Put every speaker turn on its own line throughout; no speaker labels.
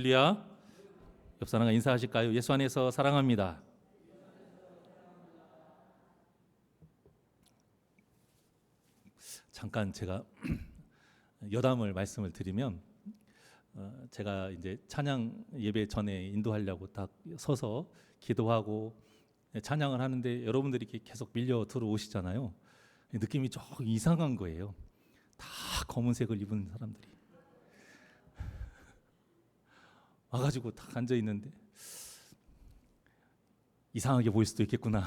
할렐루야. 옆 사람과 인사하실까요? 예수 안에서 사랑합니다. 잠깐 제가 여담을 말씀을 드리면, 제가 이제 찬양 예배 전에 인도하려고 딱 서서 기도하고 찬양을 하는데 여러분들이 이렇게 계속 밀려 들어오시잖아요. 느낌이 좀 이상한 거예요. 다 검은색을 입은 사람들이 와가지고 딱 앉아 있는데 이상하게 보일 수도 있겠구나.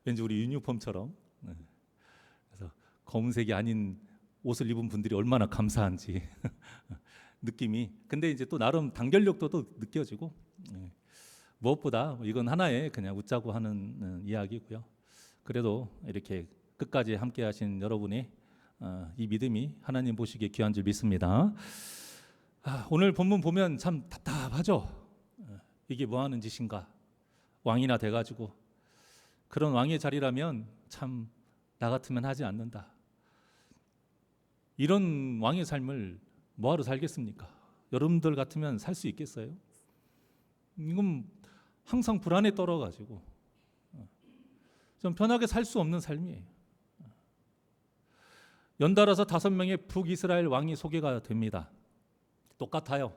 왠지 우리 유니폼처럼. 그래서 검은색이 아닌 옷을 입은 분들이 얼마나 감사한지 느낌이. 근데 이제 또 나름 단결력도 또 느껴지고, 무엇보다 이건 하나의 그냥 웃자고 하는 이야기고요. 그래도 이렇게 끝까지 함께하신 여러분의 이 믿음이 하나님 보시기에 귀한 줄 믿습니다. 오늘 본문 보면 참 답답하죠. 이게 뭐 하는 짓인가? 왕이나 돼가지고 그런 왕의 자리라면 참 나 같으면 하지 않는다. 이런 왕의 삶을 뭐하러 살겠습니까? 여러분들 같으면 살 수 있겠어요? 이건 항상 불안에 떨어가지고 좀 편하게 살 수 없는 삶이에요. 연달아서 5명의 북이스라엘 왕이 소개가 됩니다. 똑같아요.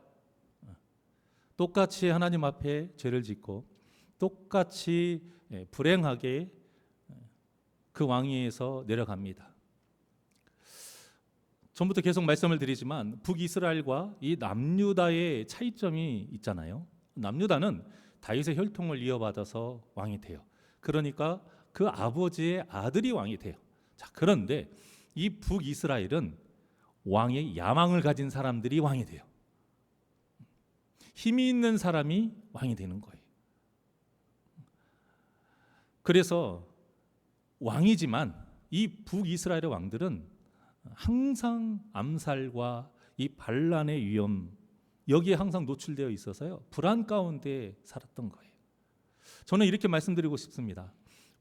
똑같이 하나님 앞에 죄를 짓고 똑같이 불행하게 그 왕위에서 내려갑니다. 전부터 계속 말씀을 드리지만 북이스라엘과 이 남유다의 차이점이 있잖아요. 남유다는 다윗의 혈통을 이어받아서 왕이 돼요. 그러니까 그 아버지의 아들이 왕이 돼요. 자, 그런데 이 북이스라엘은 왕의 야망을 가진 사람들이 왕이 돼요. 힘이 있는 사람이 왕이 되는 거예요. 그래서 왕이지만 이 북이스라엘의 왕들은 항상 암살과 이 반란의 위험, 여기에 항상 노출되어 있어서요, 불안 가운데 살았던 거예요. 저는 이렇게 말씀드리고 싶습니다.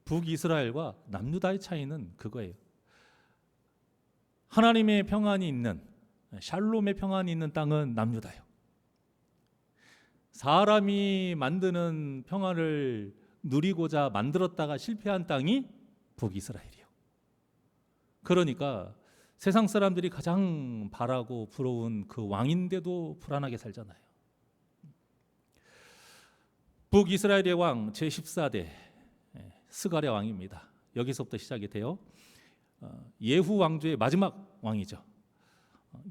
북이스라엘과 남유다의 차이는 그거예요. 하나님의 평안이 있는, 샬롬의 평안이 있는 땅은 남유다예요. 사람이 만드는 평안을 누리고자 만들었다가 실패한 땅이 북이스라엘이요. 그러니까 세상 사람들이 가장 바라고 부러운 그 왕인데도 불안하게 살잖아요. 북이스라엘의 왕 제14대 스가랴 왕입니다. 여기서부터 시작이 돼요. 예후 왕조의 마지막 왕이죠.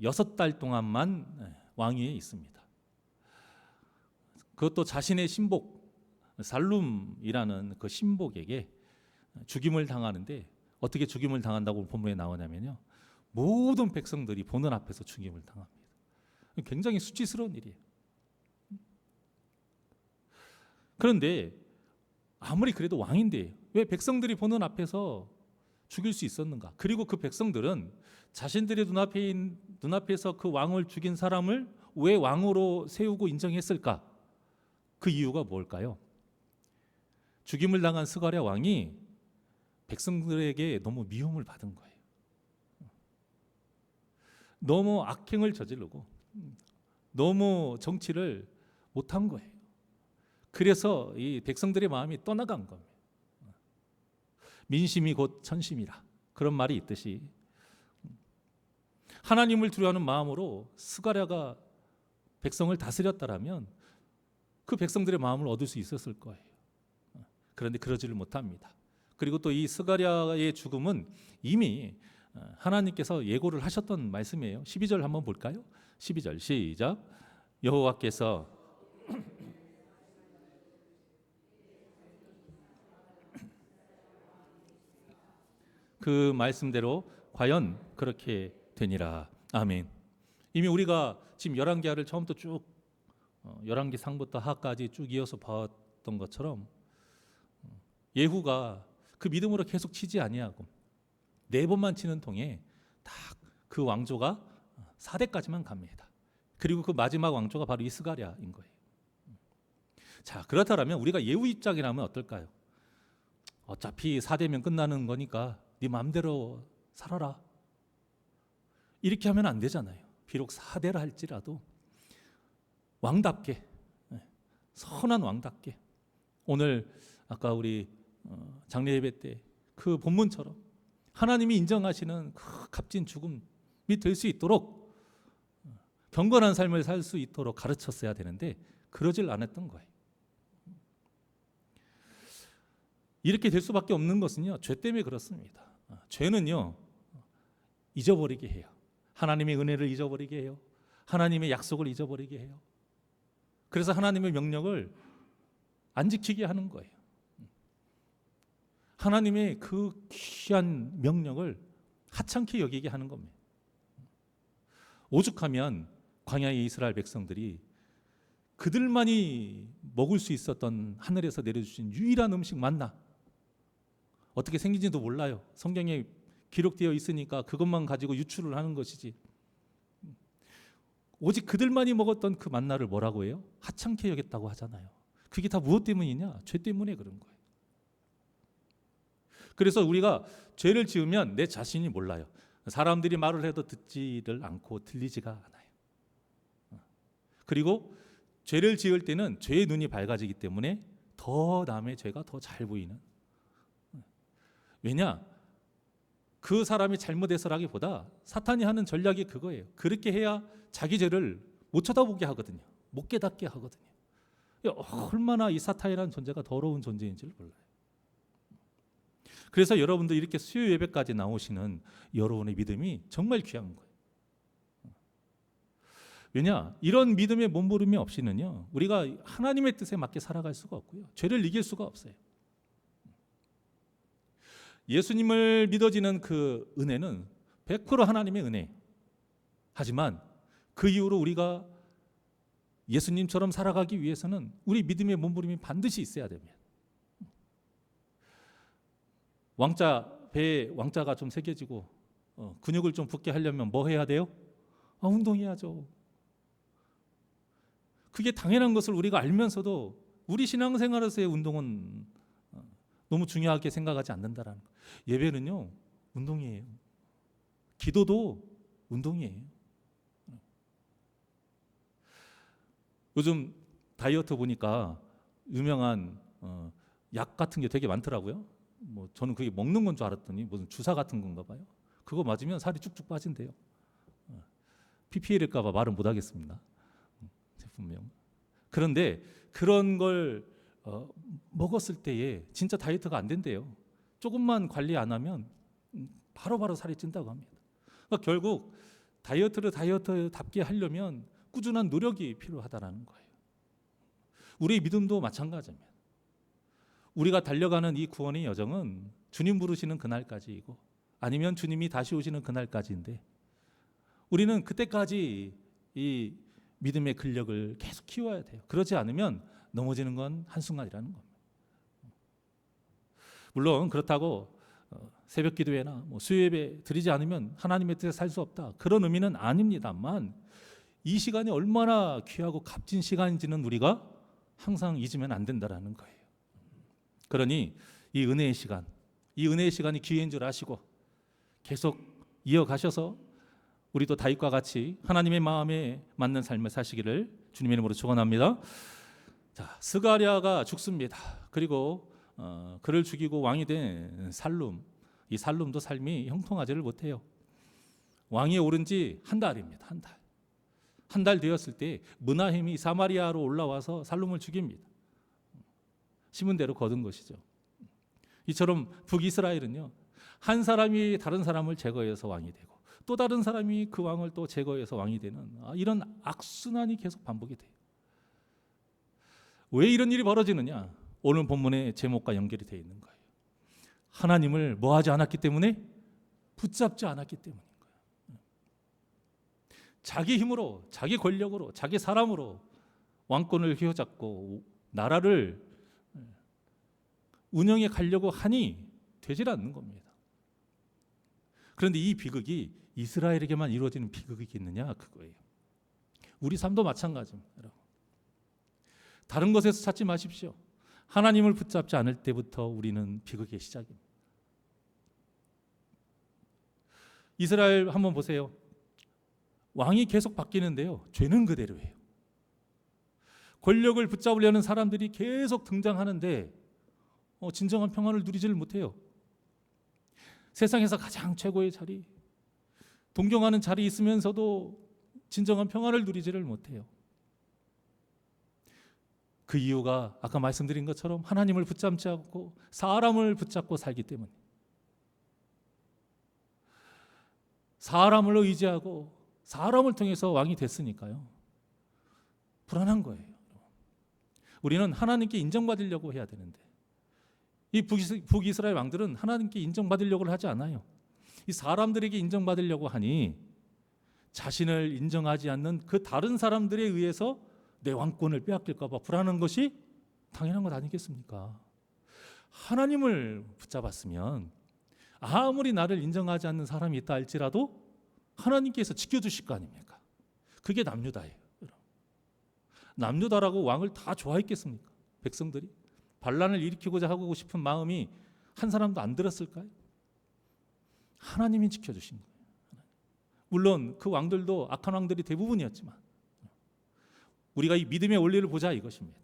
6달 동안만 왕위에 있습니다. 그것도 자신의 신복 살룸이라는 그 신복에게 죽임을 당하는데, 어떻게 죽임을 당한다고 본문에 나오냐면요, 모든 백성들이 보는 앞에서 죽임을 당합니다. 굉장히 수치스러운 일이에요. 그런데 아무리 그래도 왕인데 왜 백성들이 보는 앞에서 죽일 수 있었는가? 그리고 그 백성들은 자신들의 눈앞에서 그 왕을 죽인 사람을 왜 왕으로 세우고 인정했을까? 그 이유가 뭘까요? 죽임을 당한 스가랴 왕이 백성들에게 너무 미움을 받은 거예요. 너무 악행을 저지르고 너무 정치를 못한 거예요. 그래서 이 백성들의 마음이 떠나간 겁니다. 민심이 곧 천심이라, 그런 말이 있듯이 하나님을 두려워하는 마음으로 스가랴가 백성을 다스렸다라면 그 백성들의 마음을 얻을 수 있었을 거예요. 그런데 그러지를 못합니다. 그리고 또 이 스가랴의 죽음은 이미 하나님께서 예고를 하셨던 말씀이에요. 12절 한번 볼까요? 12절 시작. 여호와께서 그 말씀대로 과연 그렇게 되니라. 아멘. 이미 우리가 지금 열왕기하를 처음부터 쭉 열왕기 상부터 하까지 쭉 이어서 봤던 것처럼 예후가 그 믿음으로 계속 치지 아니하고 4번만 치는 통에 딱 그 왕조가 4대까지만 갑니다. 그리고 그 마지막 왕조가 바로 이 스가랴인 거예요. 자, 그렇다면 우리가 예후 입장이라면 어떨까요? 어차피 4대면 끝나는 거니까 네 마음대로 살아라, 이렇게 하면 안 되잖아요. 비록 4대라 할지라도 왕답게, 선한 왕답게, 오늘 아까 우리 장례 예배 때 그 본문처럼 하나님이 인정하시는 그 값진 죽음이 될 수 있도록 경건한 삶을 살 수 있도록 가르쳤어야 되는데 그러질 않았던 거예요. 이렇게 될 수밖에 없는 것은요, 죄 때문에 그렇습니다. 죄는요, 잊어버리게 해요. 하나님의 은혜를 잊어버리게 해요. 하나님의 약속을 잊어버리게 해요. 그래서 하나님의 명령을 안 지키게 하는 거예요. 하나님의 그 귀한 명령을 하찮게 여기게 하는 겁니다. 오죽하면 광야의 이스라엘 백성들이 그들만이 먹을 수 있었던 하늘에서 내려주신 유일한 음식 만나, 어떻게 생긴지도 몰라요. 성경에 기록되어 있으니까 그것만 가지고 유출을 하는 것이지. 오직 그들만이 먹었던 그 만나를 뭐라고 해요? 하찮게 여겼다고 하잖아요. 그게 다 무엇 때문이냐? 죄 때문에 그런 거예요. 그래서 우리가 죄를 지으면 내 자신이 몰라요. 사람들이 말을 해도 듣지를 않고 들리지가 않아요. 그리고 죄를 지을 때는 죄의 눈이 밝아지기 때문에 더 남의 죄가 더 잘 보이는. 왜냐? 그 사람이 잘못해서라기보다 사탄이 하는 전략이 그거예요. 그렇게 해야 자기 죄를 못 쳐다보게 하거든요. 못 깨닫게 하거든요. 얼마나 이 사탄이라는 존재가 더러운 존재인지를 몰라요. 그래서 여러분들 이렇게 수요 예배까지 나오시는 여러분의 믿음이 정말 귀한 거예요. 왜냐? 이런 믿음의 몸부림이 없이는요, 우리가 하나님의 뜻에 맞게 살아갈 수가 없고요, 죄를 이길 수가 없어요. 예수님을 믿어지는 그 은혜는 100% 하나님의 은혜. 하지만 그 이후로 우리가 예수님처럼 살아가기 위해서는 우리 믿음의 몸부림이 반드시 있어야 됩니다. 배에 왕자가 좀 새겨지고 근육을 좀 붙게 하려면 뭐 해야 돼요? 운동해야죠. 그게 당연한 것을 우리가 알면서도 우리 신앙생활에서의 운동은 너무 중요하게 생각하지 않는다라는 거예요. 예배는요, 운동이에요. 기도도 운동이에요. 요즘 다이어트 보니까 유명한 약 같은 게 되게 많더라고요. 저는 그게 먹는 건 줄 알았더니 무슨 주사 같은 건가 봐요. 그거 맞으면 살이 쭉쭉 빠진대요. PPL일까 봐 말은 못 하겠습니다. 제품명. 그런데 그런 걸 먹었을 때에 진짜 다이어트가 안 된대요. 조금만 관리 안 하면 바로바로 살이 찐다고 합니다. 그러니까 결국 다이어트를 다이어트답게 하려면 꾸준한 노력이 필요하다는 거예요. 우리의 믿음도 마찬가지입니다. 우리가 달려가는 이 구원의 여정은 주님 부르시는 그날까지이고, 아니면 주님이 다시 오시는 그날까지인데, 우리는 그때까지 이 믿음의 근력을 계속 키워야 돼요. 그러지 않으면 넘어지는 건 한순간이라는 겁니다. 물론 그렇다고 새벽 기도회나 수요 예배 드리지 않으면 하나님의 뜻에 살 수 없다, 그런 의미는 아닙니다만, 이 시간이 얼마나 귀하고 값진 시간인지는 우리가 항상 잊으면 안 된다는 거예요. 그러니 이 은혜의 시간이 기회인 줄 아시고 계속 이어가셔서 우리도 다윗과 같이 하나님의 마음에 맞는 삶을 사시기를 주님의 이름으로 축원합니다. 자, 스가랴가 죽습니다. 그리고 그를 죽이고 왕이 된 살룸, 이 살룸도 삶이 형통하지를 못해요. 왕위에 오른 지 한 달입니다. 한 달 되었을 때 므나헴이 사마리아로 올라와서 살룸을 죽입니다. 심은 대로 거둔 것이죠. 이처럼 북이스라엘은요, 한 사람이 다른 사람을 제거해서 왕이 되고 또 다른 사람이 그 왕을 또 제거해서 왕이 되는 이런 악순환이 계속 반복이 돼요. 왜 이런 일이 벌어지느냐? 오늘 본문의 제목과 연결이 되어 있는 거예요. 하나님을 뭐 하지 않았기 때문에? 붙잡지 않았기 때문인 거예요. 자기 힘으로, 자기 권력으로, 자기 사람으로 왕권을 휘어잡고 나라를 운영해 가려고 하니 되질 않는 겁니다. 그런데 이 비극이 이스라엘에게만 이루어지는 비극이겠느냐? 그거예요. 우리 삶도 마찬가지입니다. 여러분. 다른 것에서 찾지 마십시오. 하나님을 붙잡지 않을 때부터 우리는 비극의 시작입니다. 이스라엘 한번 보세요. 왕이 계속 바뀌는데요, 죄는 그대로예요. 권력을 붙잡으려는 사람들이 계속 등장하는데 진정한 평안을 누리지를 못해요. 세상에서 가장 최고의 자리, 동경하는 자리 있으면서도 진정한 평안을 누리지를 못해요. 그 이유가 아까 말씀드린 것처럼 하나님을 붙잡지 않고 사람을 붙잡고 살기 때문에, 사람을 의지하고 사람을 통해서 왕이 됐으니까요. 불안한 거예요. 우리는 하나님께 인정받으려고 해야 되는데, 이 북이스라엘 왕들은 하나님께 인정받으려고 하지 않아요. 이 사람들에게 인정받으려고 하니 자신을 인정하지 않는 그 다른 사람들에 의해서 내 왕권을 빼앗길까 봐 불안한 것이 당연한 것 아니겠습니까? 하나님을 붙잡았으면 아무리 나를 인정하지 않는 사람이 있다 할지라도 하나님께서 지켜주실 거 아닙니까? 그게 남유다예요. 남유다라고 왕을 다 좋아했겠습니까? 백성들이 반란을 일으키고자 하고 싶은 마음이 한 사람도 안 들었을까요? 하나님이 지켜주신 거예요. 물론 그 왕들도 악한 왕들이 대부분이었지만 우리가 이 믿음의 원리를 보자 이것입니다.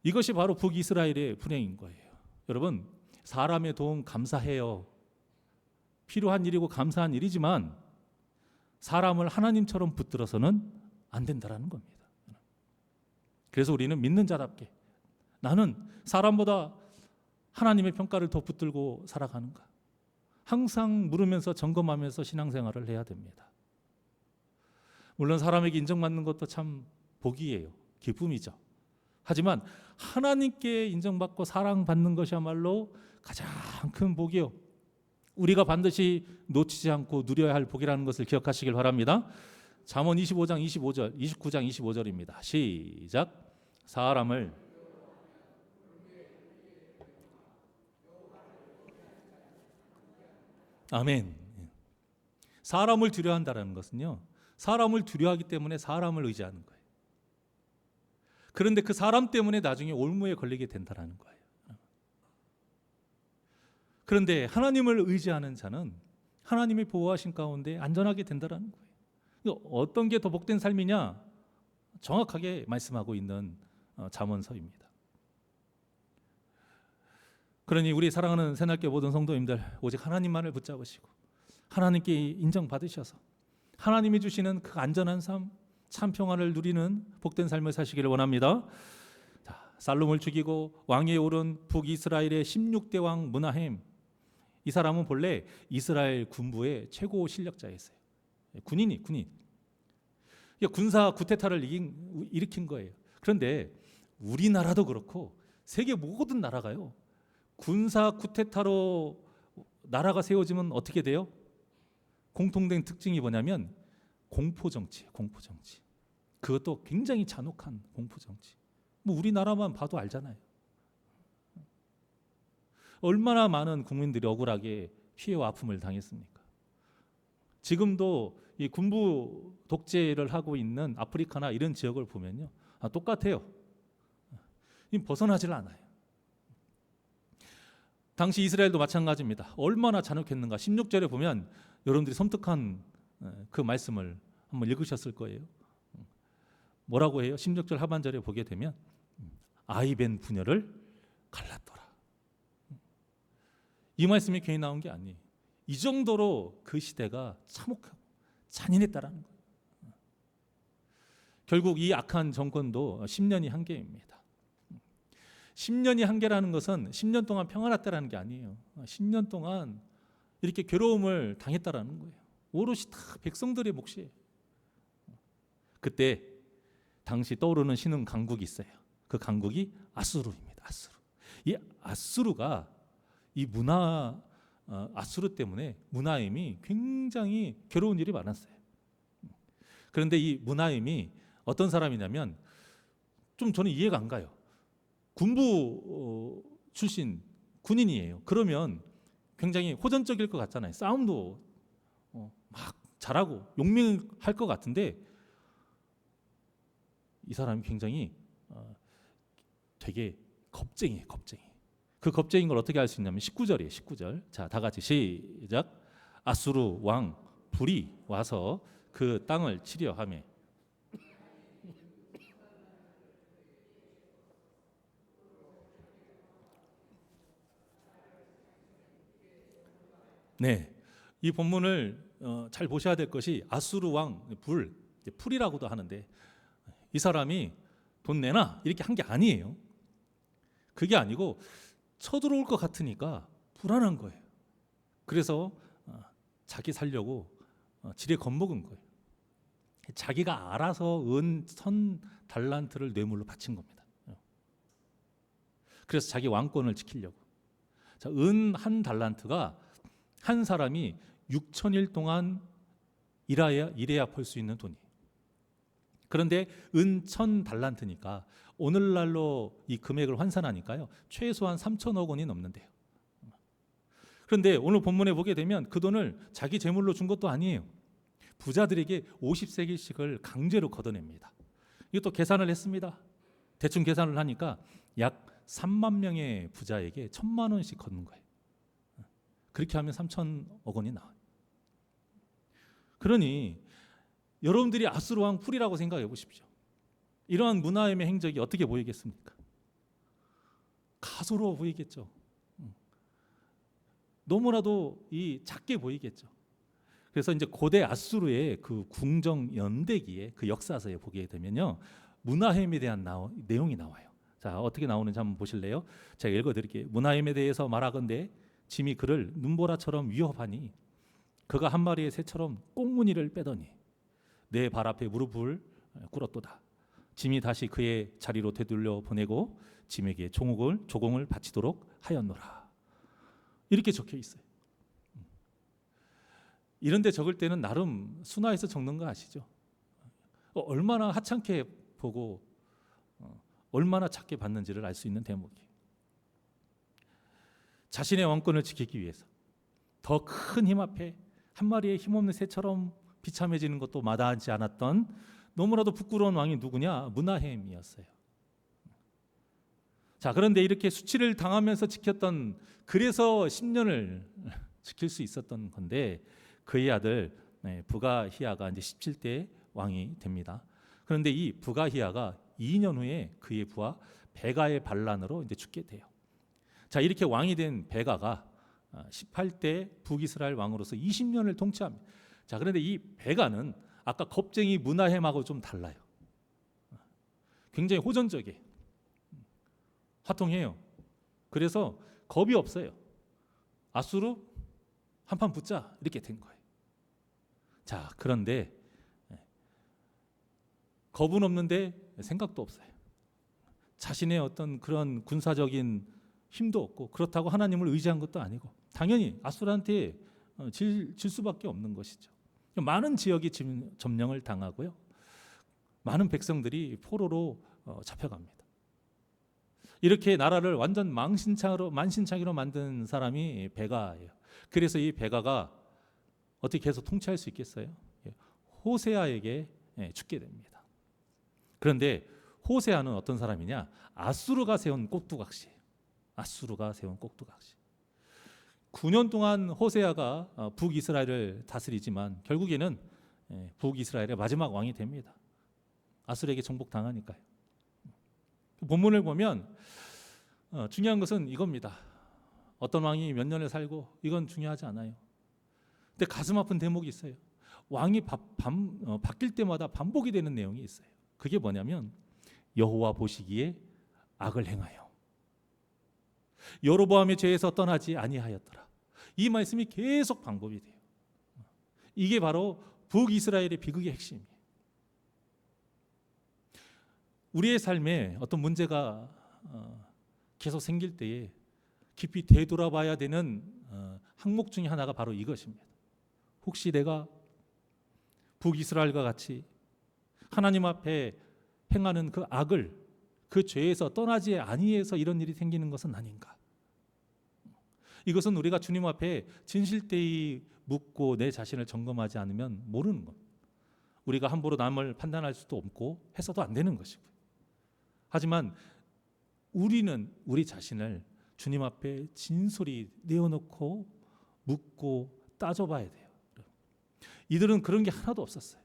이것이 바로 북이스라엘의 불행인 거예요. 여러분, 사람의 도움 감사해요. 필요한 일이고 감사한 일이지만 사람을 하나님처럼 붙들어서는 안 된다라는 겁니다. 그래서 우리는 믿는 자답게 나는 사람보다 하나님의 평가를 더 붙들고 살아가는가, 항상 물으면서 점검하면서 신앙생활을 해야 됩니다. 물론 사람에게 인정받는 것도 참 복이에요. 기쁨이죠. 하지만 하나님께 인정받고 사랑받는 것이야말로 가장 큰 복이요, 우리가 반드시 놓치지 않고 누려야 할 복이라는 것을 기억하시길 바랍니다. 잠언 25장 25절, 29장 25절입니다. 시작. 사람을 아멘. 사람을 두려워한다는 것은요, 사람을 두려워하기 때문에 사람을 의지하는 거예요. 그런데 그 사람 때문에 나중에 올무에 걸리게 된다는 거예요. 그런데 하나님을 의지하는 자는 하나님의 보호하신 가운데 안전하게 된다는 거예요. 어떤 게 더 복된 삶이냐? 정확하게 말씀하고 있는 잠언서입니다. 그러니 우리 사랑하는 새날개 모든 성도님들, 오직 하나님만을 붙잡으시고 하나님께 인정받으셔서 하나님이 주시는 그 안전한 삶, 참 평안을 누리는 복된 삶을 사시기를 원합니다. 자, 살롬을 죽이고 왕위에 오른 북이스라엘의 16대 왕 므나헴, 이 사람은 본래 이스라엘 군부의 최고 실력자였어요. 군인. 군사 쿠데타를 일으킨 거예요. 그런데 우리나라도 그렇고 세계 모든 나라가요, 군사 쿠데타로 나라가 세워지면 어떻게 돼요? 공통된 특징이 뭐냐면 공포정치예요. 공포정치. 그것도 굉장히 잔혹한 공포정치. 우리나라만 봐도 알잖아요. 얼마나 많은 국민들이 억울하게 피해와 아픔을 당했습니까? 지금도 이 군부 독재를 하고 있는 아프리카나 이런 지역을 보면요, 똑같아요. 벗어나질 않아요. 당시 이스라엘도 마찬가지입니다. 얼마나 잔혹했는가. 16절에 보면 여러분들이 섬뜩한 그 말씀을 한번 읽으셨을 거예요. 뭐라고 해요? 16절 하반절에 보게 되면 아이벤 부녀를 갈랐더라. 이 말씀이 괜히 나온 게 아니에요. 이 정도로 그 시대가 참혹하고 잔인했다라는 거예요. 결국 이 악한 정권도 10년이 한계입니다. 10년이 한계라는 것은 10년 동안 평안했다라는 게 아니에요. 10년 동안 이렇게 괴로움을 당했다라는 거예요. 오롯이 다 백성들의 몫이에요. 그때 당시 떠오르는 신흥 강국이 있어요. 그 강국이 아수르입니다. 아수르. 이 아수르가 아수르 때문에 므나헴이 굉장히 괴로운 일이 많았어요. 그런데 이 므나헴이 어떤 사람이냐면 좀 저는 이해가 안 가요. 군부 출신 군인이에요. 그러면 굉장히 호전적일 것 같잖아요. 싸움도 막 잘하고 용맹할 것 같은데 이 사람이 굉장히 되게 겁쟁이에요. 겁쟁이. 그 겁쟁인 걸 어떻게 알 수 있냐면 19절이에요. 19절. 자, 다 같이 시작. 아수르 왕 불이 와서 그 땅을 치려하며 네, 이 본문을 잘 보셔야 될 것이 아수르 왕 풀이라고도 하는데 이 사람이 돈 내놔 이렇게 한 게 아니에요. 그게 아니고 쳐들어올 것 같으니까 불안한 거예요. 그래서 자기 살려고 지레 겁먹은 거예요. 자기가 알아서 은 1000달란트를 뇌물로 바친 겁니다. 그래서 자기 왕권을 지키려고. 자, 은 1달란트가 한 사람이 6000일 동안 일해야 벌 수 있는 돈이에요. 그런데 은 1000달란트니까 오늘날로 이 금액을 환산하니까요, 최소한 3천억 원이 넘는데요. 그런데 오늘 본문에 보게 되면 그 돈을 자기 재물로 준 것도 아니에요. 부자들에게 50세겔씩을 강제로 걷어냅니다. 이것도 계산을 했습니다. 대충 계산을 하니까 약 3만 명의 부자에게 1000만 원씩 걷는 거예요. 그렇게 하면 3천억 원이 나와요. 그러니 여러분들이 아수르 왕 풀이라고 생각해 보십시오. 이러한 문하엠의 행적이 어떻게 보이겠습니까? 가소로워 보이겠죠. 너무나도 이 작게 보이겠죠. 그래서 이제 고대 아수르의 그 궁정 연대기의 그 역사서에 보게 되면요, 문하엠에 대한 내용이 나와요. 자, 어떻게 나오는지 한번 보실래요? 제가 읽어드릴게요. 문하엠에 대해서 말하건대 짐이 그를 눈보라처럼 위협하니 그가 한 마리의 새처럼 꽁무니를 빼더니 내 발 앞에 무릎을 꿇었도다. 짐이 다시 그의 자리로 되돌려 보내고 짐에게 조공을 바치도록 하였노라. 이렇게 적혀 있어요. 이런데 적을 때는 나름 순화해서 적는 거 아시죠? 얼마나 하찮게 보고 얼마나 작게 봤는지를 알 수 있는 대목이에요. 자신의 왕권을 지키기 위해서 더 큰 힘 앞에 한 마리의 힘없는 새처럼 비참해지는 것도 마다하지 않았던 너무나도 부끄러운 왕이 누구냐? 문하엠이었어요. 자, 그런데 이렇게 수치를 당하면서 지켰던, 그래서 10년을 지킬 수 있었던 건데 그의 아들 부가히야가 이제 17대 왕이 됩니다. 그런데 이 부가히야가 2년 후에 그의 부하 베가의 반란으로 이제 죽게 돼요. 자, 이렇게 왕이 된 베가가 18대 북이스라엘 왕으로서 20년을 통치합니다. 자, 그런데 이 베가는 아까 겁쟁이 문하엠하고 좀 달라요. 굉장히 호전적이에요. 화통해요. 그래서 겁이 없어요. 아수르 한판 붙자 이렇게 된 거예요. 자, 그런데 겁은 없는데 생각도 없어요. 자신의 어떤 그런 군사적인 힘도 없고 그렇다고 하나님을 의지한 것도 아니고 당연히 아수르한테 질 수밖에 없는 것이죠. 많은 지역이 점령을 당하고요, 많은 백성들이 포로로 잡혀갑니다. 이렇게 나라를 완전 만신창이로 만든 사람이 베가예요. 그래서 이 베가가 어떻게 계속 통치할 수 있겠어요? 호세아에게 죽게 됩니다. 그런데 호세아는 어떤 사람이냐? 아수르가 세운 꼭두각시예요. 아수르가 세운 꼭두각시. 9년 동안 호세아가 북이스라엘을 다스리지만 결국에는 북이스라엘의 마지막 왕이 됩니다. 아수르에게 정복당하니까요. 본문을 보면 중요한 것은 이겁니다. 어떤 왕이 몇 년을 살고 이건 중요하지 않아요. 근데 가슴 아픈 대목이 있어요. 왕이 바뀔 때마다 반복이 되는 내용이 있어요. 그게 뭐냐면 여호와 보시기에 악을 행하여 여로보암의 죄에서 떠나지 아니하였더라. 이 말씀이 계속 반복이 돼요. 이게 바로 북이스라엘의 비극의 핵심이에요. 우리의 삶에 어떤 문제가 계속 생길 때에 깊이 되돌아봐야 되는 항목 중에 하나가 바로 이것입니다. 혹시 내가 북이스라엘과 같이 하나님 앞에 행하는 그 악을, 그 죄에서 떠나지 아니해서 이런 일이 생기는 것은 아닌가? 이것은 우리가 주님 앞에 진실되이 묻고 내 자신을 점검하지 않으면 모르는 것. 우리가 함부로 남을 판단할 수도 없고 해서도 안 되는 것이고요. 하지만 우리는 우리 자신을 주님 앞에 진솔히 내어놓고 묻고 따져봐야 돼요. 이들은 그런 게 하나도 없었어요.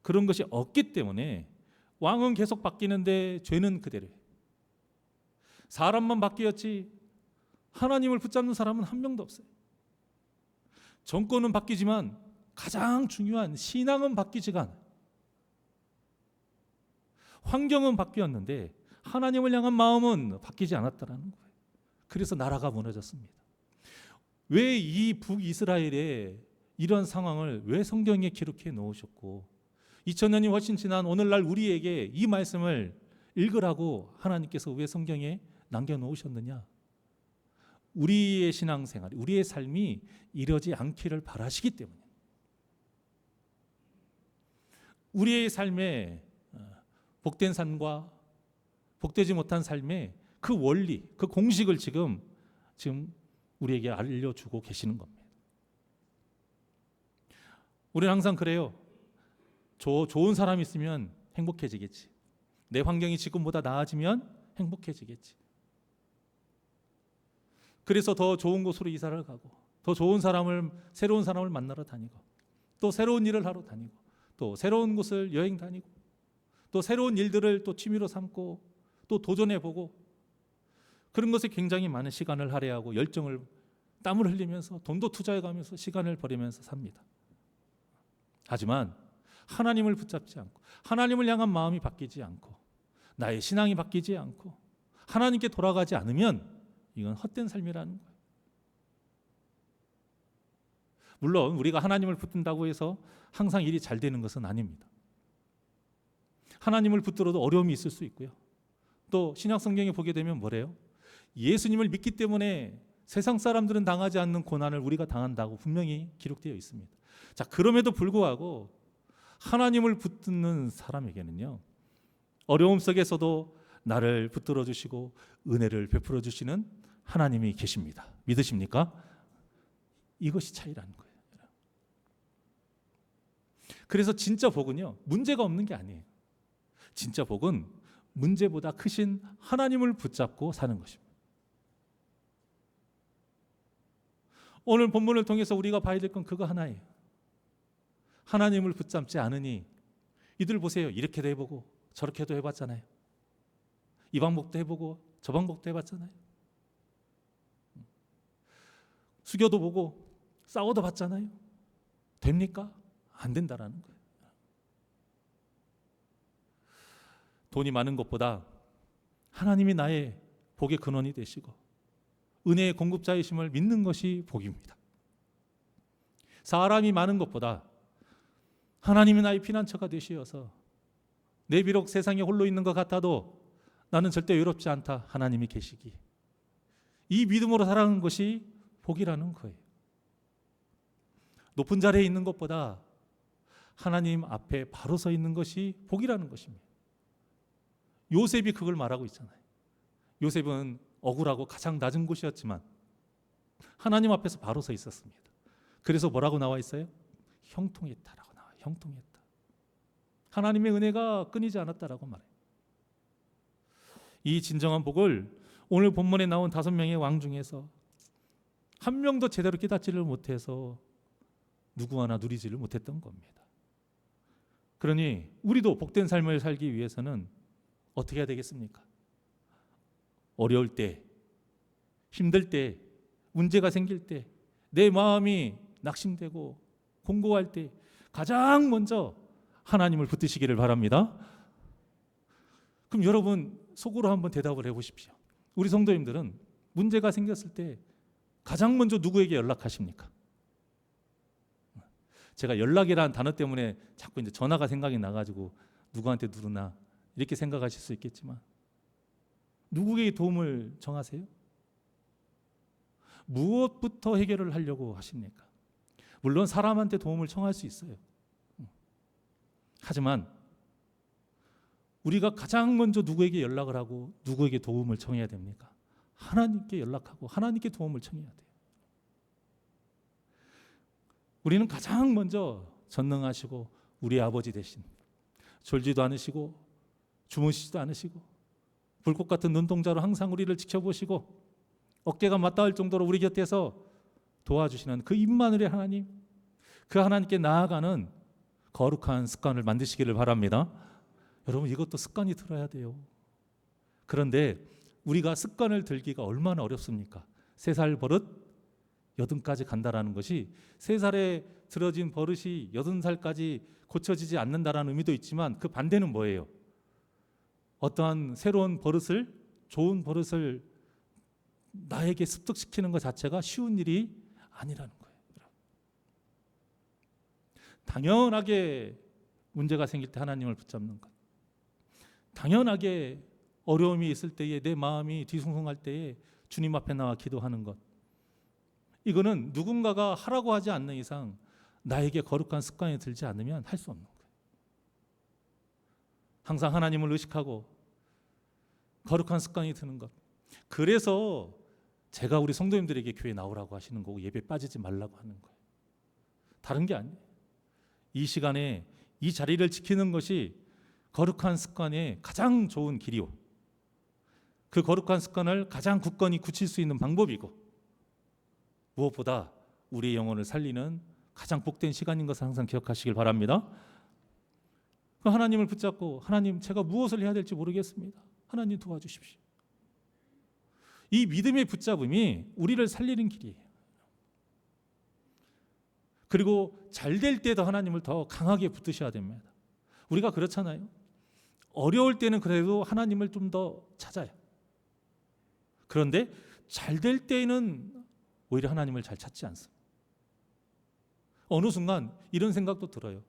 그런 것이 없기 때문에 왕은 계속 바뀌는데 죄는 그대로예요. 사람만 바뀌었지 하나님을 붙잡는 사람은 한 명도 없어요. 정권은 바뀌지만 가장 중요한 신앙은 바뀌지가 않아요. 환경은 바뀌었는데 하나님을 향한 마음은 바뀌지 않았다라는 거예요. 그래서 나라가 무너졌습니다. 왜 이 북이스라엘의 이런 상황을 왜 성경에 기록해 놓으셨고 2000년이 훨씬 지난 오늘날 우리에게 이 말씀을 읽으라고 하나님께서 왜 성경에 남겨놓으셨느냐? 우리의 신앙생활, 우리의 삶이 이러지 않기를 바라시기 때문에 우리의 삶에 복된 삶과 복되지 못한 삶의 그 원리, 그 공식을 지금 우리에게 알려주고 계시는 겁니다. 우리는 항상 그래요. 좋은 사람이 있으면 행복해지겠지. 내 환경이 지금보다 나아지면 행복해지겠지. 그래서 더 좋은 곳으로 이사를 가고 더 좋은 사람을 새로운 사람을 만나러 다니고 또 새로운 일을 하러 다니고 또 새로운 곳을 여행 다니고 또 새로운 일들을 또 취미로 삼고 또 도전해보고 그런 것에 굉장히 많은 시간을 할애하고 열정을 땀을 흘리면서 돈도 투자해가면서 시간을 버리면서 삽니다. 하지만 하나님을 붙잡지 않고 하나님을 향한 마음이 바뀌지 않고 나의 신앙이 바뀌지 않고 하나님께 돌아가지 않으면 이건 헛된 삶이라는 거예요. 물론 우리가 하나님을 붙든다고 해서 항상 일이 잘 되는 것은 아닙니다. 하나님을 붙들어도 어려움이 있을 수 있고요. 또 신약 성경에 보게 되면 뭐래요? 예수님을 믿기 때문에 세상 사람들은 당하지 않는 고난을 우리가 당한다고 분명히 기록되어 있습니다. 자, 그럼에도 불구하고 하나님을 붙드는 사람에게는요, 어려움 속에서도 나를 붙들어 주시고 은혜를 베풀어 주시는 하나님이 계십니다. 믿으십니까? 이것이 차이라는 거예요. 그래서 진짜 복은요, 문제가 없는 게 아니에요. 진짜 복은 문제보다 크신 하나님을 붙잡고 사는 것입니다. 오늘 본문을 통해서 우리가 봐야 될 건 그거 하나예요. 하나님을 붙잡지 않으니 이들 보세요. 이렇게도 해보고 저렇게도 해봤잖아요. 이 방법도 해보고 저 방법도 해봤잖아요. 숙여도 보고 싸워도 봤잖아요. 됩니까? 안 된다라는 거예요. 돈이 많은 것보다 하나님이 나의 복의 근원이 되시고 은혜의 공급자이심을 믿는 것이 복입니다. 사람이 많은 것보다 하나님이 나의 피난처가 되시어서 내 비록 세상에 홀로 있는 것 같아도 나는 절대 외롭지 않다. 하나님이 계시기. 이 믿음으로 살아가는 것이 복이라는 거예요. 높은 자리에 있는 것보다 하나님 앞에 바로 서 있는 것이 복이라는 것입니다. 요셉이 그걸 말하고 있잖아요. 요셉은 억울하고 가장 낮은 곳이었지만 하나님 앞에서 바로 서 있었습니다. 그래서 뭐라고 나와 있어요? 형통했다라고 나와요. 형통했다. 하나님의 은혜가 끊이지 않았다라고 말해요. 이 진정한 복을 오늘 본문에 나온 5명의 왕 중에서 한 명도 제대로 깨닫지를 못해서 누구 하나 누리지를 못했던 겁니다. 그러니 우리도 복된 삶을 살기 위해서는 어떻게 해야 되겠습니까? 어려울 때, 힘들 때, 문제가 생길 때, 내 마음이 낙심되고 공고할 때 가장 먼저 하나님을 붙드시기를 바랍니다. 그럼 여러분 속으로 한번 대답을 해보십시오. 우리 성도님들은 문제가 생겼을 때 가장 먼저 누구에게 연락하십니까? 제가 연락이라는 단어 때문에 자꾸 이제 전화가 생각이 나가지고 누구한테 누르나 이렇게 생각하실 수 있겠지만 누구에게 도움을 청하세요? 무엇부터 해결을 하려고 하십니까? 물론 사람한테 도움을 청할 수 있어요. 하지만 우리가 가장 먼저 누구에게 연락을 하고 누구에게 도움을 청해야 됩니까? 하나님께 연락하고 하나님께 도움을 청해야 돼요. 우리는 가장 먼저 전능하시고 우리 아버지 되신 졸지도 않으시고 주무시지도 않으시고 불꽃 같은 눈동자로 항상 우리를 지켜보시고 어깨가 맞닿을 정도로 우리 곁에서 도와주시는 그 임마누엘 하나님, 그 하나님께 나아가는 거룩한 습관을 만드시기를 바랍니다. 여러분 이것도 습관이 들어야 돼요. 그런데 우리가 습관을 들기가 얼마나 어렵습니까? 3살 버릇 여든까지 간다라는 것이 3살에 들어진 버릇이 80살까지 고쳐지지 않는다라는 의미도 있지만 그 반대는 뭐예요? 어떠한 새로운 버릇을, 좋은 버릇을 나에게 습득시키는 것 자체가 쉬운 일이 아니라는 거예요. 당연하게 문제가 생길 때 하나님을 붙잡는 것, 당연하게 어려움이 있을 때에 내 마음이 뒤숭숭할 때에 주님 앞에 나와 기도하는 것, 이거는 누군가가 하라고 하지 않는 이상 나에게 거룩한 습관이 들지 않으면 할 수 없는 거예요. 항상 하나님을 의식하고 거룩한 습관이 드는 것. 그래서 제가 우리 성도님들에게 교회 나오라고 하시는 거고 예배 빠지지 말라고 하는 거예요. 다른 게 아니에요. 이 시간에 이 자리를 지키는 것이 거룩한 습관의 가장 좋은 길이요, 그 거룩한 습관을 가장 굳건히 굳힐 수 있는 방법이고, 무엇보다 우리의 영혼을 살리는 가장 복된 시간인 것을 항상 기억하시길 바랍니다. 하나님을 붙잡고, 하나님, 제가 무엇을 해야 될지 모르겠습니다, 하나님 도와주십시오. 이 믿음의 붙잡음이 우리를 살리는 길이에요. 그리고 잘 될 때도 하나님을 더 강하게 붙드셔야 됩니다. 우리가 그렇잖아요. 어려울 때는 그래도 하나님을 좀 더 찾아요. 그런데 잘 될 때는 오히려 하나님을 잘 찾지 않습니다. 어느 순간 이런 생각도 들어요.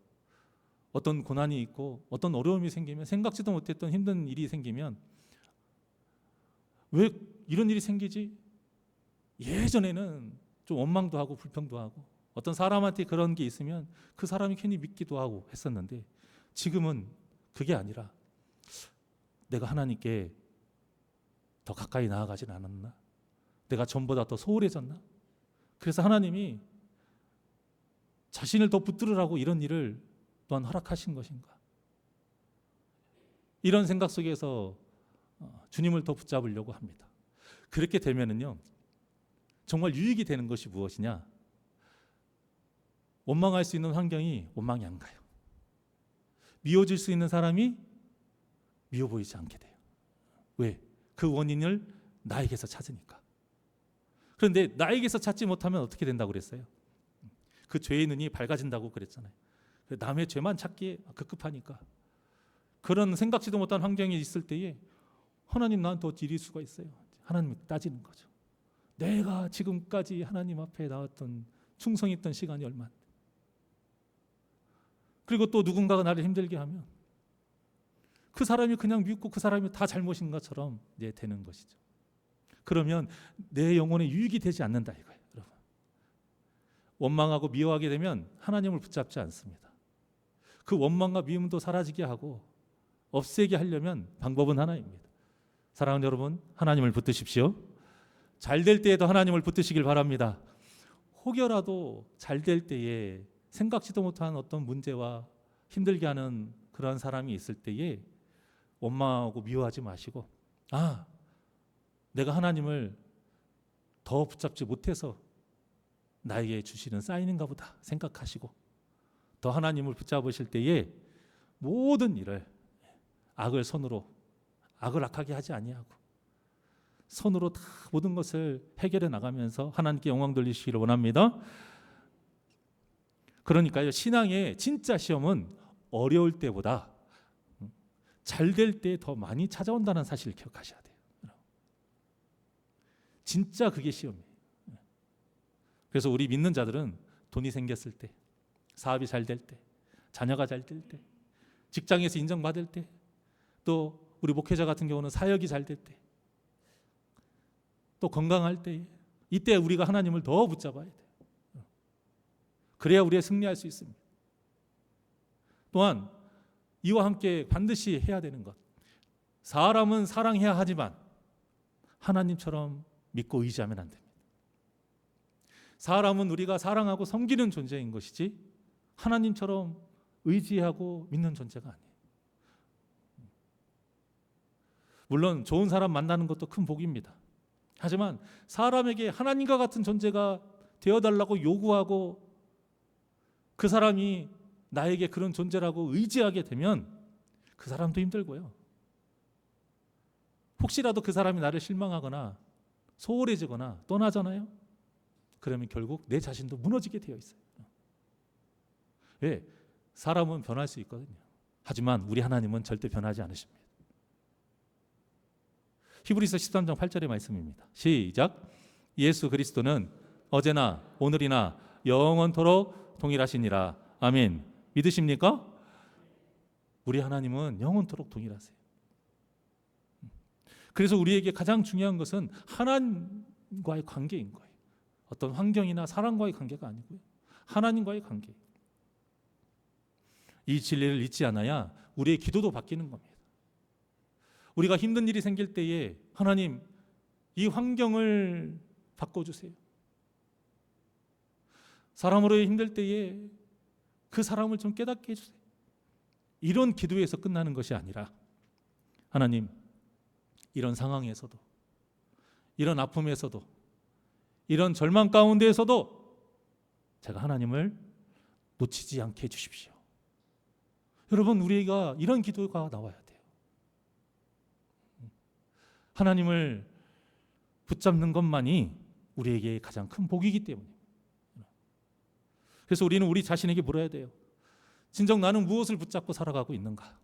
어떤 고난이 있고 어떤 어려움이 생기면, 생각지도 못했던 힘든 일이 생기면, 왜 이런 일이 생기지? 예전에는 좀 원망도 하고 불평도 하고 어떤 사람한테 그런 게 있으면 그 사람이 괜히 믿기도 하고 했었는데, 지금은 그게 아니라 내가 하나님께 더 가까이 나아가진 않았나? 내가 전보다 더 소홀해졌나? 그래서 하나님이 자신을 더 붙들으라고 이런 일을 또한 허락하신 것인가? 이런 생각 속에서 주님을 더 붙잡으려고 합니다. 그렇게 되면은요, 정말 유익이 되는 것이 무엇이냐? 원망할 수 있는 환경이 원망이 안 가요. 미워질 수 있는 사람이 미워 보이지 않게 돼요. 왜? 그 원인을 나에게서 찾으니까. 그런데 나에게서 찾지 못하면 어떻게 된다고 그랬어요? 그 죄의 눈이 밝아진다고 그랬잖아요. 남의 죄만 찾기에 급급하니까. 그런 생각지도 못한 환경이 있을 때에 하나님, 나한테 어찌 이럴 수가 있어요? 하나님이 따지는 거죠. 내가 지금까지 하나님 앞에 나왔던, 충성했던 시간이 얼마인데. 그리고 또 누군가가 나를 힘들게 하면 그 사람이 그냥 믿고 그 사람이 다 잘못인 것처럼 이제 되는 것이죠. 그러면 내 영혼에 유익이 되지 않는다 이거예요, 여러분. 원망하고 미워하게 되면 하나님을 붙잡지 않습니다. 그 원망과 미움도 사라지게 하고 없애게 하려면 방법은 하나입니다. 사랑하는 여러분, 하나님을 붙드십시오. 잘 될 때에도 하나님을 붙드시길 바랍니다. 혹여라도 잘 될 때에 생각지도 못한 어떤 문제와 힘들게 하는 그런 사람이 있을 때에 원망하고 미워하지 마시고, 내가 하나님을 더 붙잡지 못해서 나에게 주시는 사인인가 보다 생각하시고, 더 하나님을 붙잡으실 때에 모든 일을 악을 악하게 하지 아니하고 선으로 다 모든 것을 해결해 나가면서 하나님께 영광 돌리시기를 원합니다. 그러니까요, 신앙의 진짜 시험은 어려울 때보다 잘 될 때 더 많이 찾아온다는 사실을 기억하셔야 돼요. 진짜 그게 시험이에요. 그래서 우리 믿는 자들은 돈이 생겼을 때, 사업이 잘 될 때, 자녀가 잘 될 때, 직장에서 인정받을 때, 또 우리 목회자 같은 경우는 사역이 잘 될 때, 또 건강할 때, 이때 우리가 하나님을 더 붙잡아야 돼요. 그래야 우리가 승리할 수 있습니다. 또한 이와 함께 반드시 해야 되는 것, 사람은 사랑해야 하지만 하나님처럼 믿고 의지하면 안 됩니다. 사람은 우리가 사랑하고 섬기는 존재인 것이지 하나님처럼 의지하고 믿는 존재가 아니에요. 물론 좋은 사람 만나는 것도 큰 복입니다. 하지만 사람에게 하나님과 같은 존재가 되어달라고 요구하고 그 사람이 나에게 그런 존재라고 의지하게 되면 그 사람도 힘들고요. 혹시라도 그 사람이 나를 실망하거나 소홀해지거나 떠나잖아요. 그러면 결국 내 자신도 무너지게 되어 있어요. 왜? 사람은 변할 수 있거든요. 하지만 우리 하나님은 절대 변하지 않으십니다. 히브리서 13장 8절의 말씀입니다. 시작. 예수 그리스도는 어제나 오늘이나 영원토록 동일하시니라. 아멘. 믿으십니까? 우리 하나님은 영원토록 동일하세요. 그래서 우리에게 가장 중요한 것은 하나님과의 관계인 거예요. 어떤 환경이나 사람과의 관계가 아니고요. 하나님과의 관계. 이 진리를 잊지 않아야 우리의 기도도 바뀌는 겁니다. 우리가 힘든 일이 생길 때에 하나님, 이 환경을 바꿔주세요. 사람으로 힘들 때에 그 사람을 좀 깨닫게 해주세요. 이런 기도에서 끝나는 것이 아니라 하나님, 이런 상황에서도, 이런 아픔에서도, 이런 절망 가운데에서도 제가 하나님을 놓치지 않게 해주십시오. 여러분, 우리가 이런 기도가 나와야 돼요. 하나님을 붙잡는 것만이 우리에게 가장 큰 복이기 때문에. 그래서 우리는 우리 자신에게 물어야 돼요. 진정 나는 무엇을 붙잡고 살아가고 있는가?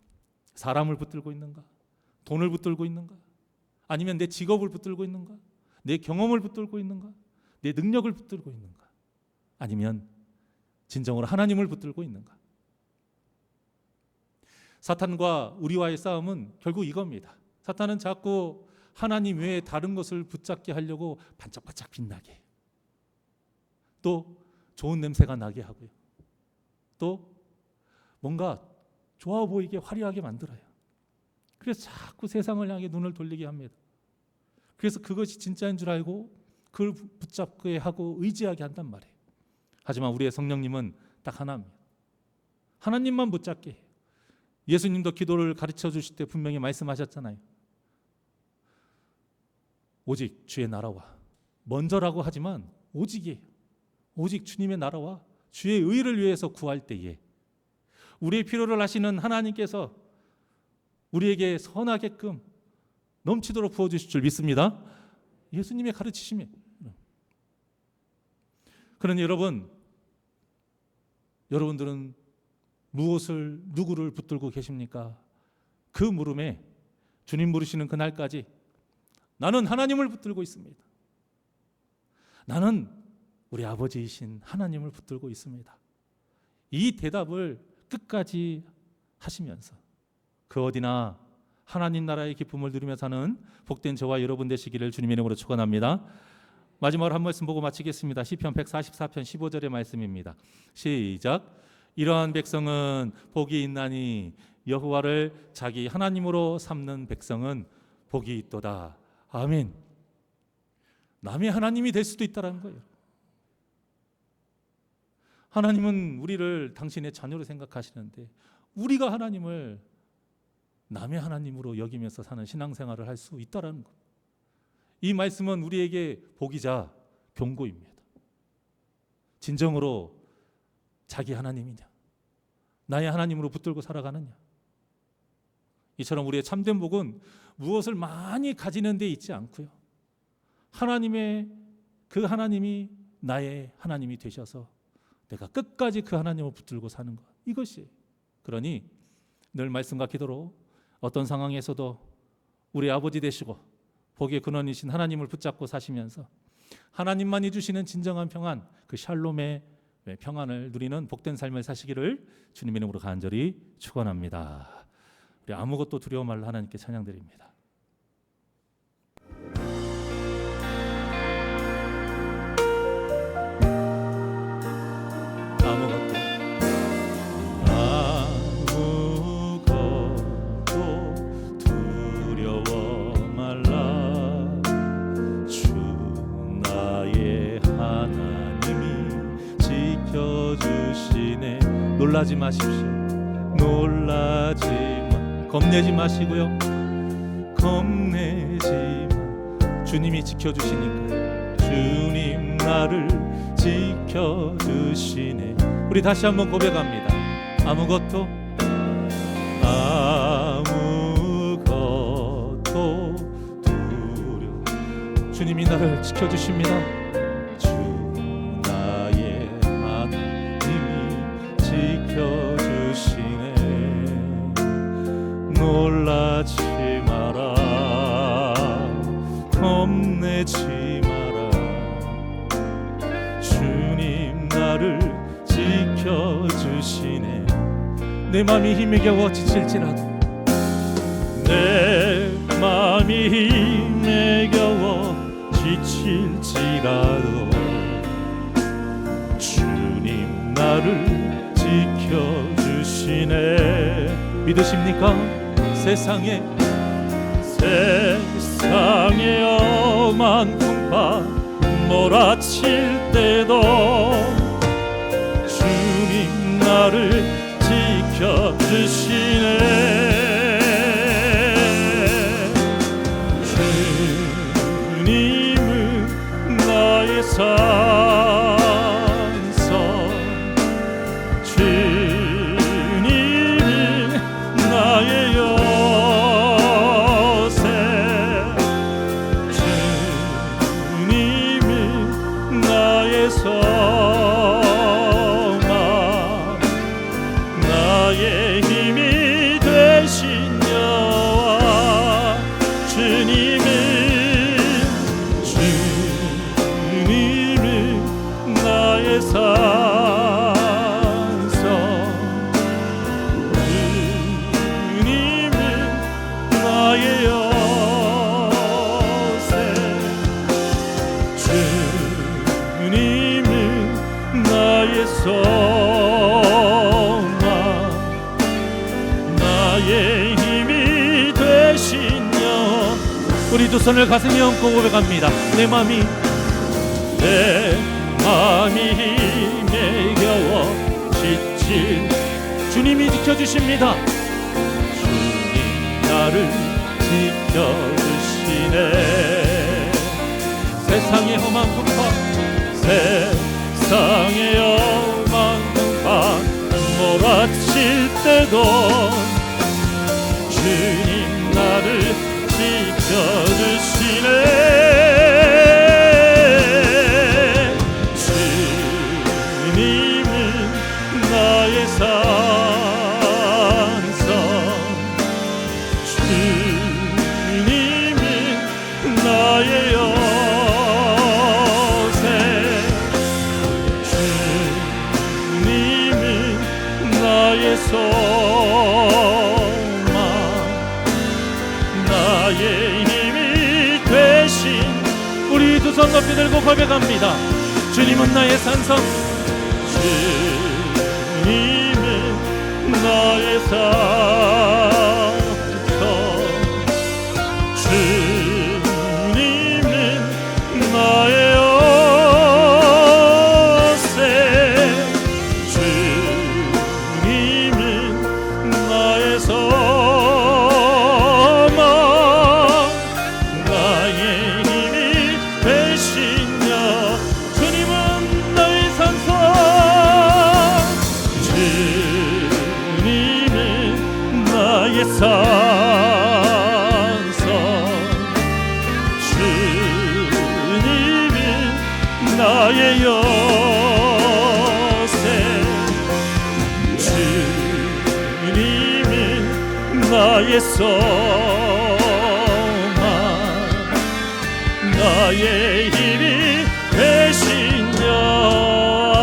사람을 붙들고 있는가? 돈을 붙들고 있는가? 아니면 내 직업을 붙들고 있는가? 내 경험을 붙들고 있는가? 내 능력을 붙들고 있는가? 아니면 진정으로 하나님을 붙들고 있는가? 사탄과 우리와의 싸움은 결국 이겁니다. 사탄은 자꾸 하나님 외에 다른 것을 붙잡게 하려고 반짝반짝 빛나게, 또 좋은 냄새가 나게 하고요, 또 뭔가 좋아 보이게 화려하게 만들어요. 그래서 자꾸 세상을 향해 눈을 돌리게 합니다. 그래서 그것이 진짜인 줄 알고 그걸 붙잡게 하고 의지하게 한단 말이에요. 하지만 우리의 성령님은 딱 하나입니다. 하나님만 붙잡게 해요. 예수님도 기도를 가르쳐 주실 때 분명히 말씀하셨잖아요. 오직 주의 나라와, 먼저라고 하지만 오직이에요. 오직 주님의 나라와 주의 의를 위해서 구할 때에 우리의 필요를 아시는 하나님께서 우리에게 선하게끔 넘치도록 부어주실 줄 믿습니다. 예수님의 가르치심에. 그러니 여러분들은 누구를 붙들고 계십니까? 그 물음에 주님 부르시는 그날까지 나는 하나님을 붙들고 있습니다. 나는 우리 아버지이신 하나님을 붙들고 있습니다. 이 대답을 끝까지 하시면서 그 어디나 하나님 나라의 기쁨을 누리며 사는 복된 저와 여러분 되시기를 주님의 이름으로 축원합니다. 마지막으로 한 말씀 보고 마치겠습니다. 시편 144편 15절의 말씀입니다. 시작. 이러한 백성은 복이 있나니 여호와를 자기 하나님으로 삼는 백성은 복이 있도다. 아멘. 남의 하나님이 될 수도 있다는 거예요. 하나님은 우리를 당신의 자녀로 생각하시는데 우리가 하나님을 남의 하나님으로 여기면서 사는 신앙생활을 할 수 있다는 것. 이 말씀은 우리에게 복이자 경고입니다. 진정으로 자기 하나님이냐, 나의 하나님으로 붙들고 살아가느냐. 이처럼 우리의 참된 복은 무엇을 많이 가지는 데 있지 않고요, 그 하나님이 나의 하나님이 되셔서 내가 끝까지 그 하나님을 붙들고 사는 것, 이것이. 그러니 늘 말씀과 기도로 어떤 상황에서도 우리 아버지 되시고 복의 근원이신 하나님을 붙잡고 사시면서 하나님만이 주시는 진정한 평안, 그 샬롬의 평안을 누리는 복된 삶을 사시기를 주님의 이름으로 간절히 축원합니다. 우리 아무것도 두려워 말라 하나님께 찬양드립니다. 놀라지 마십시오. 겁내지 마시고요. 겁내지 마. 주님이 지켜주시니까. 주님 나를 지켜주시네. 우리 다시 한번 고백합니다. 아무것도 두려워. 주님이 나를 지켜주십니다. 보내지 마라. 주님 나를 지켜주시네. 내 맘이 힘에 겨워 지칠지라도, 내 맘이 힘에 겨워 지칠지라도 주님 나를 지켜주시네. 믿으십니까? 세상에 험한 풍파 몰아칠 때도 주님 나를 지켜주시네. 주님은 나의 산성, 주님은 나의 요새, 주님은 나의 소망, 나의 힘이 되신 여호와. 주님은 나의 산성, 주님은 나의 요새, 주님은 나의 소망, 나의 힘이 되신 여호와. 우리 두 손을 가슴에 얹고 고백합니다. 내 맘이 힘에 겨워 지칠, 주님이 지켜주십니다. 주님 나를 지켜주시네. 세상의 험한 풍파, 세상의 험한 풍파 몰아칠 때도 주님 나를 지켜주시네. 주님은 나의 산성, 주님은 나의 요새, 주님은 나의 소망, 나의 힘이 되신. 우리 두 손 높이 들고 고백합니다. 주님은 나의 산성, 주님은 나의 산성, 주님은 나의 요새, 주님은 나의 소망, 나의 힘이 되신 여. 주님은 나의 산성, 주님은 나의 산성, 주님은 나의 요새, 주님은 나의 소망, 나의 힘이 되신 여호와.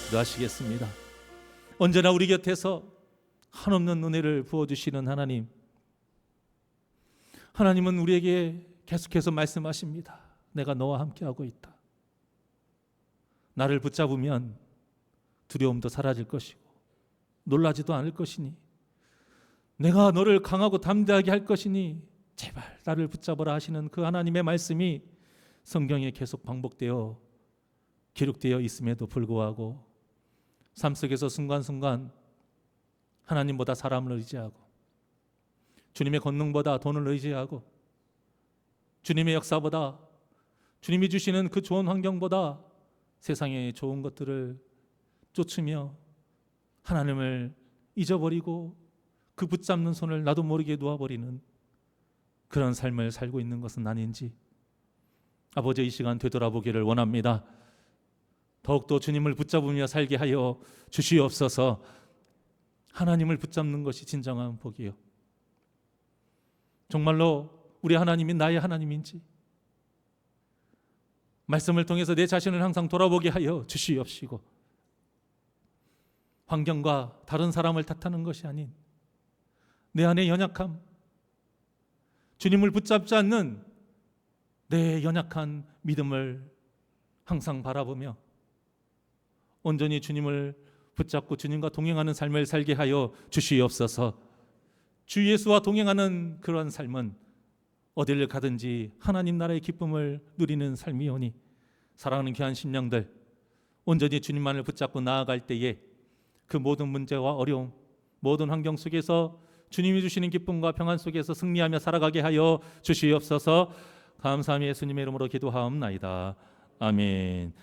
기도하시겠습니다. 언제나 우리 곁에서 한없는 은혜를 부어주시는 하나님, 하나님은 우리에게 계속해서 말씀하십니다. 내가 너와 함께하고 있다. 나를 붙잡으면 두려움도 사라질 것이고 놀라지도 않을 것이니, 내가 너를 강하고 담대하게 할 것이니 제발 나를 붙잡아라 하시는 그 하나님의 말씀이 성경에 계속 반복되어 기록되어 있음에도 불구하고 삶 속에서 순간순간 하나님보다 사람을 의지하고, 주님의 권능보다 돈을 의지하고, 주님의 역사보다, 주님이 주시는 그 좋은 환경보다 세상의 좋은 것들을 쫓으며 하나님을 잊어버리고 그 붙잡는 손을 나도 모르게 놓아버리는 그런 삶을 살고 있는 것은 아닌지, 아버지 이 시간 되돌아보기를 원합니다. 더욱더 주님을 붙잡으며 살게 하여 주시옵소서. 하나님을 붙잡는 것이 진정한 복이요, 정말로 우리 하나님이 나의 하나님인지 말씀을 통해서 내 자신을 항상 돌아보게 하여 주시옵시고, 환경과 다른 사람을 탓하는 것이 아닌 내 안의 연약함, 주님을 붙잡지 않는 내 연약한 믿음을 항상 바라보며 온전히 주님을 붙잡고 주님과 동행하는 삶을 살게 하여 주시옵소서. 주 예수와 동행하는 그런 삶은 어디를 가든지 하나님 나라의 기쁨을 누리는 삶이오니, 사랑하는 귀한 심령들, 온전히 주님만을 붙잡고 나아갈 때에 그 모든 문제와 어려움, 모든 환경 속에서 주님이 주시는 기쁨과 평안 속에서 승리하며 살아가게 하여 주시옵소서. 감사함이 예수님의 이름으로 기도하옵나이다. 아멘.